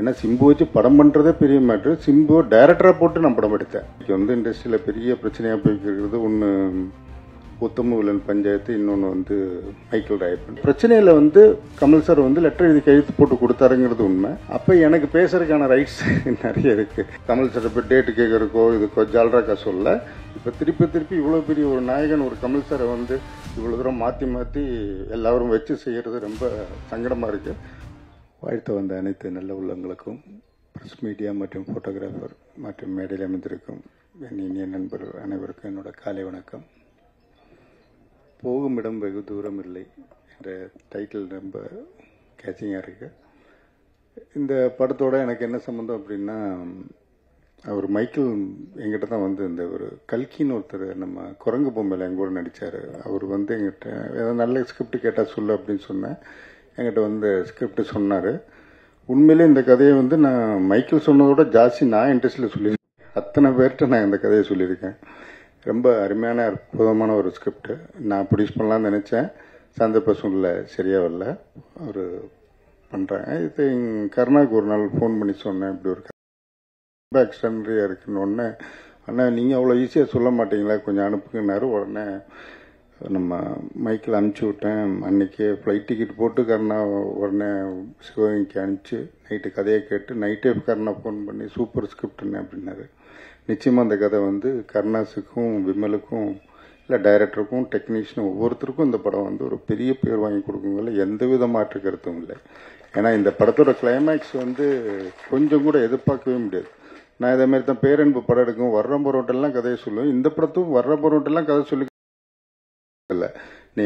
ஏன்னா சிம்பு வச்சு படம் பண்ணுறதே பெரிய மேட்ரு. சிம்பு டைரக்டராக போட்டு நான் படம் எடுத்தேன். இன்றைக்கி வந்து இண்டஸ்ட்ரியில் பெரிய பிரச்சனையாக போய்க்கிறது ஒன்று உத்தம வில்லன் பஞ்சாயத்து, இன்னொன்று மைக்கேல் ராயப்பன். பிரச்சனையில் கமல் சார் லெட்டர் எழுதி கையெழுத்து போட்டு கொடுத்தாருங்கிறது உண்மை. அப்போ எனக்கு பேசுறதுக்கான ரைட்ஸ் நிறைய இருக்குது. கமல் சார் இப்போ டேட்டு கேட்குறக்கோ இதுக்கோ ஜால்ராக்கா சொல்ல. இப்போ திருப்பி இவ்வளோ பெரிய ஒரு நாயகன் ஒரு கமல் சாரை இவ்வளோ தூரம் மாற்றி எல்லாரும் வச்சு செய்கிறது ரொம்ப சங்கடமாக இருக்குது. வாழ்த்து வந்த அனைத்து நல்ல உள்ளங்களுக்கும், ப்ரெஸ் மீடியா மற்றும் ஃபோட்டோகிராஃபர் மற்றும் மேடையில் அமைந்திருக்கும் என் இனிய நண்பர் அனைவருக்கும் என்னோட காலை வணக்கம். போகும் இடம் வெகு தூரம் இல்லை என்ற டைட்டில் ரொம்ப கேச்சிங்காக இருக்குது. இந்த படத்தோட எனக்கு என்ன சம்மந்தம் அப்படின்னா, அவர் மைக்கேல் எங்கிட்ட தான் இந்த ஒரு கல்கின்னு ஒருத்தர் நம்ம குரங்கு பொம்மையில் எங்கூட நடித்தார். அவர் எங்கிட்ட ஏதாவது நல்ல ஸ்கிரிப்ட் கேட்டால் சொல்லு அப்படின்னு சொன்னேன். என்கிட்ட ஸ்கிரிப்ட் சொன்னார். உண்மையிலே இந்த கதையை நான் மைக்கேல் சொன்னதோட ஜாஸ்தி நான் இன்ட்ரெஸ்டில் சொல்லியிருக்கேன். அத்தனை பேர்கிட்ட நான் இந்த கதையை சொல்லியிருக்கேன். ரொம்ப அருமையான அற்புதமான ஒரு ஸ்கிரிப்ட். நான் ப்ரொடியூஸ் பண்ணலான்னு நினச்சேன். சந்தர்ப்ப சூழ்நிலை சரியாக வரல. அவர் பண்ணுறாங்க. இது கருணாவுக்கு ஒரு நாள் ஃபோன் பண்ணி சொன்னேன், இப்படி ஒரு ரொம்ப எக்ஸ்ட்ரானரியாக இருக்குன்னு. உடனே அண்ணா நீங்கள் அவ்வளோ ஈஸியாக சொல்ல மாட்டீங்களா, கொஞ்சம் அனுப்புங்கன்னாரு. உடனே நம்ம மைக்கில் அனுப்பிச்சி விட்டேன். அன்றைக்கே ஃப்ளைட் டிக்கெட் போட்டு கருணா உடனே சிவகங்கைக்கு அனுப்பிச்சு நைட்டு கதையை கேட்டு நைட்டே கருணா ஃபோன் பண்ணி சூப்பர் ஸ்கிரிப்ட்னு அப்படின்னாரு. நிச்சயமாக அந்த கதை கருணாஸுக்கும் விமலுக்கும் இல்லை டைரக்டருக்கும் டெக்னீஷியனும் ஒவ்வொருத்தருக்கும் இந்த படம் ஒரு பெரிய பேர் வாங்கி கொடுக்குங்கள எந்த வித மாற்று கருத்தும் இல்லை. ஏன்னா இந்த படத்தோட கிளைமேக்ஸ் கொஞ்சம் கூட எதிர்பார்க்கவே முடியாது. நான் இதே மாதிரி தான் பேரன்பு படம் எடுக்கும், வர்ற போறோட்டெல்லாம் கதையை சொல்லுவேன். இந்த படத்தும் வர்ற போறோட்டெல்லாம் கதை சொல்லி இல்லை. நீ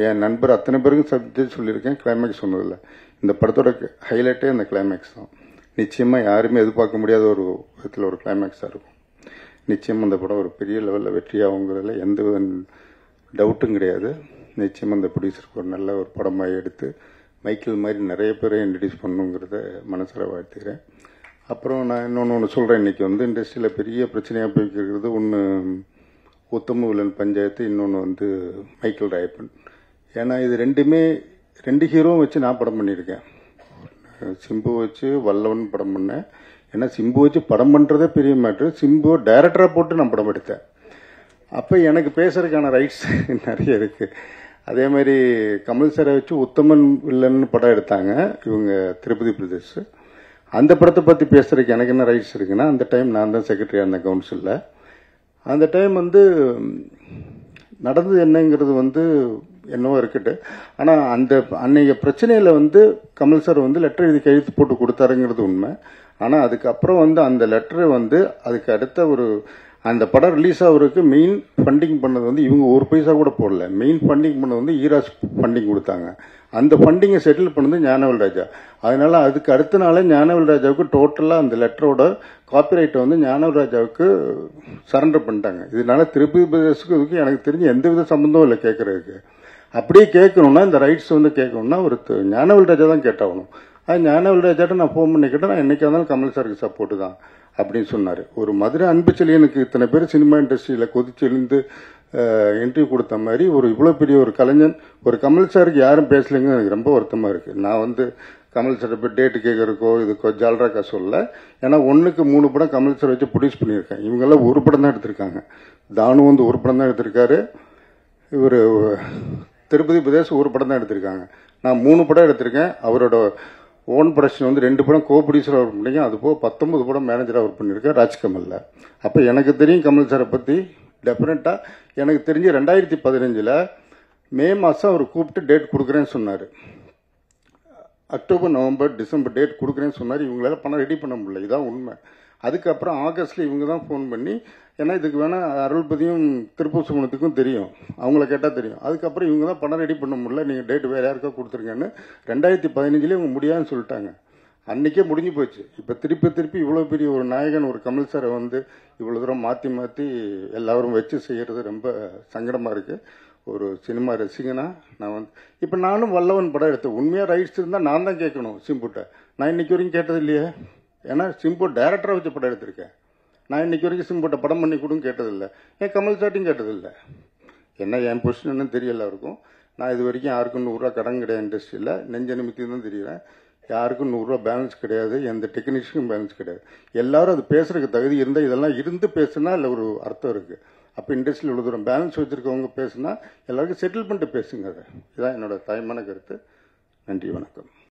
என் நண்பர் அத்தனை பேருக்கும் சப்ஜெக்ட் சொல்லியிருக்கேன், கிளைமேக்ஸ் சொன்னதில்லை. இந்த படத்தோட ஹைலைட்டே அந்த கிளைமேக்ஸ் தான். நிச்சயமாக யாருமே எதிர்பார்க்க முடியாத ஒரு விதத்தில் ஒரு கிளைமேக்ஸாக இருக்கும். நிச்சயமாக அந்த படம் ஒரு பெரிய லெவலில் வெற்றியாகுங்கிறதுல எந்த வித டவுட்டும் கிடையாது. நிச்சயமாக அந்த ப்ரொடியூசருக்கு ஒரு நல்ல ஒரு படமாக எடுத்து மைக்கேல் மாதிரி நிறைய பேரை இன்ட்ரடியூஸ் பண்ணுங்கிறத மனசில் வாழ்த்துக்கிறேன். அப்புறம் நான் இன்னொன்று சொல்கிறேன். இன்றைக்கி இண்டஸ்ட்ரியில் பெரிய பிரச்சனையாக போய்க்கிறது ஒன்று உத்தம வில்லன் பஞ்சாயத்து, இன்னொன்று மைக்கேல் ராயப்பன். ஏன்னா இது ரெண்டு ஹீரோவும் வச்சு நான் படம் பண்ணியிருக்கேன். சிம்பு வச்சு வல்லவன் படம் பண்ணேன். ஏன்னா சிம்பு வச்சு படம் பண்ணுறதே பெரிய மேட்ரு. சிம்பு டைரக்டராக போட்டு நான் படம் எடுத்தேன். அப்போ எனக்கு பேசுறதுக்கான ரைட்ஸ் நிறைய இருக்குது. அதே மாதிரி கமல் சாரை வச்சு உத்தமன் வில்லன் படம் எடுத்தாங்க இவங்க திருப்பதி பிரதேஷ். அந்த படத்தை பற்றி பேசுறதுக்கு எனக்கு என்ன ரைட்ஸ் இருக்குன்னா, அந்த டைம் நான் தான் செக்ரட்டரியாக இருந்தேன் கவுன்சிலில். அந்த டைம் நடந்தது என்னங்கிறது என்னவோ இருக்கட்டு. ஆனால் அன்னைய பிரச்சனையில் கமல் சார் லெட்டர் எழுதி கையெழுத்து போட்டு கொடுத்தாருங்கிறது உண்மை. ஆனால் அதுக்கப்புறம் அந்த லெட்டரு அதுக்கு அடுத்த அந்த படம் ரிலீஸ் ஆகிறதுக்கு மெயின் ஃபண்டிங் பண்ணது இவங்க ஒரு பைசா கூட போடல. மெயின் ஃபண்டிங் பண்ணது ஈராஸ் ஃபண்டிங் கொடுத்தாங்க. அந்த ஃபண்டிங்கை செட்டில் பண்ணது ஞானவேல் ராஜா. அதனால அதுக்கு அடுத்த நாளே ஞானவேல் ராஜாவுக்கு டோட்டலாக அந்த லெட்டரோட காப்பிரைட்டை ஞானவேல் ராஜாவுக்கு சரண்டர் பண்ணிட்டாங்க. இதனால திருப்பதி பிரதேசத்துக்கு இதுக்கு எனக்கு தெரிஞ்சு எந்த வித சம்பந்தமும் இல்லை கேட்கறதுக்கு. அப்படியே கேட்கணும்னா இந்த ரைட்ஸ் கேட்கணும்னா ஒரு ஞானவேல் ராஜா தான் கேட்டாகணும். அது ஞானவேல் ராஜாட்ட நான் ஃபோன் பண்ணி கேட்டேன், நான் என்னைக்கா இருந்தாலும் கமல் சாருக்கு சப்போர்ட்டு தான் அப்படின்னு சொன்னார். ஒரு மதுரை அன்பு செழியனுக்கு இத்தனை பேர் சினிமா இண்டஸ்ட்ரியில் கொதிச்சு எழுந்து இன்டர்வியூ கொடுத்த மாதிரி இவ்வளோ பெரிய ஒரு கலைஞன் ஒரு கமல் சாருக்கு யாரும் பேசலைங்க. எனக்கு ரொம்ப வருத்தமாக இருக்குது. நான் கமல் சார் இப்போ டேட்டு கேட்குறக்கோ இதுக்கோ ஜால்ராக்கா சொல்ல. ஏன்னா 1க்கு 3 படம் கமல் சார் வச்சு ப்ரொடியூஸ் பண்ணியிருக்கேன். இவங்கெல்லாம் ஒரு படம் தான் எடுத்திருக்காங்க. தானு ஒரு படம் தான் எடுத்திருக்காரு. இவர் திருப்பதி பிரதேஷ் ஒரு படம் தான் எடுத்திருக்காங்க. நான் 3 படம் எடுத்திருக்கேன். அவரோட ஓன் ப்ரொடக்ஷன் 2 படம் கோ ப்ரொடியூசராக ஒர்க் பண்ணியிருக்கேன். அதுபோக 19 படம் மேனேஜராக ஒர்க் பண்ணியிருக்கேன் ராஜ்கமலில். அப்போ எனக்கு தெரியும் கமல் சாரை பற்றி. டெஃபினட்டாக எனக்கு தெரிஞ்சு 2015 மே மாதம் அவர் கூப்பிட்டு டேட் கொடுக்குறேன்னு சொன்னார். அக்டோபர் நவம்பர் டிசம்பர் டேட் கொடுக்குறேன்னு சொன்னார். இவங்களால பணம் ரெடி பண்ண முடியல, இதான் உண்மை. அதுக்கப்புறம் ஆகஸ்ட்டில் இவங்க தான் ஃபோன் பண்ணி, ஏன்னா இதுக்கு வேணால் அருள்பதியும் திருப்பூர் சுமணத்துக்கும் தெரியும், அவங்கள கேட்டால் தெரியும். அதுக்கப்புறம் இவங்க தான் பணம் ரெடி பண்ண முடியல, நீங்கள் டேட் வேறு யாருக்கா கொடுத்துருங்கன்னு 2015 இவங்க முடியாதுன்னு சொல்லிட்டாங்க. அன்றைக்கே முடிஞ்சு போச்சு. இப்போ திருப்பி இவ்வளோ பெரிய ஒரு நாயகன் ஒரு கமல் சாரை இவ்வளோ தூரம் மாற்றி எல்லாரும் வச்சு செய்கிறது ரொம்ப சங்கடமாக இருக்குது. ஒரு சினிமா ரசிகனா நான் இப்போ நானும் வல்லவன் படம் எடுத்தேன். உண்மையாக ரைட்ஸ் இருந்தால் நான் தான் கேட்கணும் சிம்புட்ட. நான் இன்னைக்கு வரைக்கும் கேட்டது இல்லையே. ஏன்னா சிம்பு டைரக்டராக வச்சு படம் எடுத்திருக்கேன். நான் இன்னைக்கு வரைக்கும் சிம்புட்ட படம் பண்ணி கொடுன்னு கேட்டதில்லை. ஏன் கமல் சாட்டியும் கேட்டதில்லை. என்ன என் பொசிஷன் தெரியல இருக்கும். நான் இது வரைக்கும் யாருக்கும் 100 ரூபா கடன் கிடையாது இண்டஸ்ட்ரியில். நெஞ்ச நிமித்தி தான் தெரியுறேன். யாருக்கும் 100 ரூபா பேலன்ஸ் கிடையாது, எந்த டெக்னீஷியனுக்கும் பேலன்ஸ் கிடையாது. எல்லாரும் அது பேசுறதுக்கு தகுதி இருந்தால் இதெல்லாம் இருந்து பேசுனா இல்லை ஒரு அர்த்தம் இருக்கு. அப்போ இண்டஸ்ட்ரியில் இவ்வளோ தூரம் பேலன்ஸ் வச்சிருக்கவங்க பேசுனா எல்லாருக்கும் செட்டில் பண்ணிட்டு பேசுங்க. அதை இதான் என்னோட தாய்மான கருத்து. நன்றி, வணக்கம்.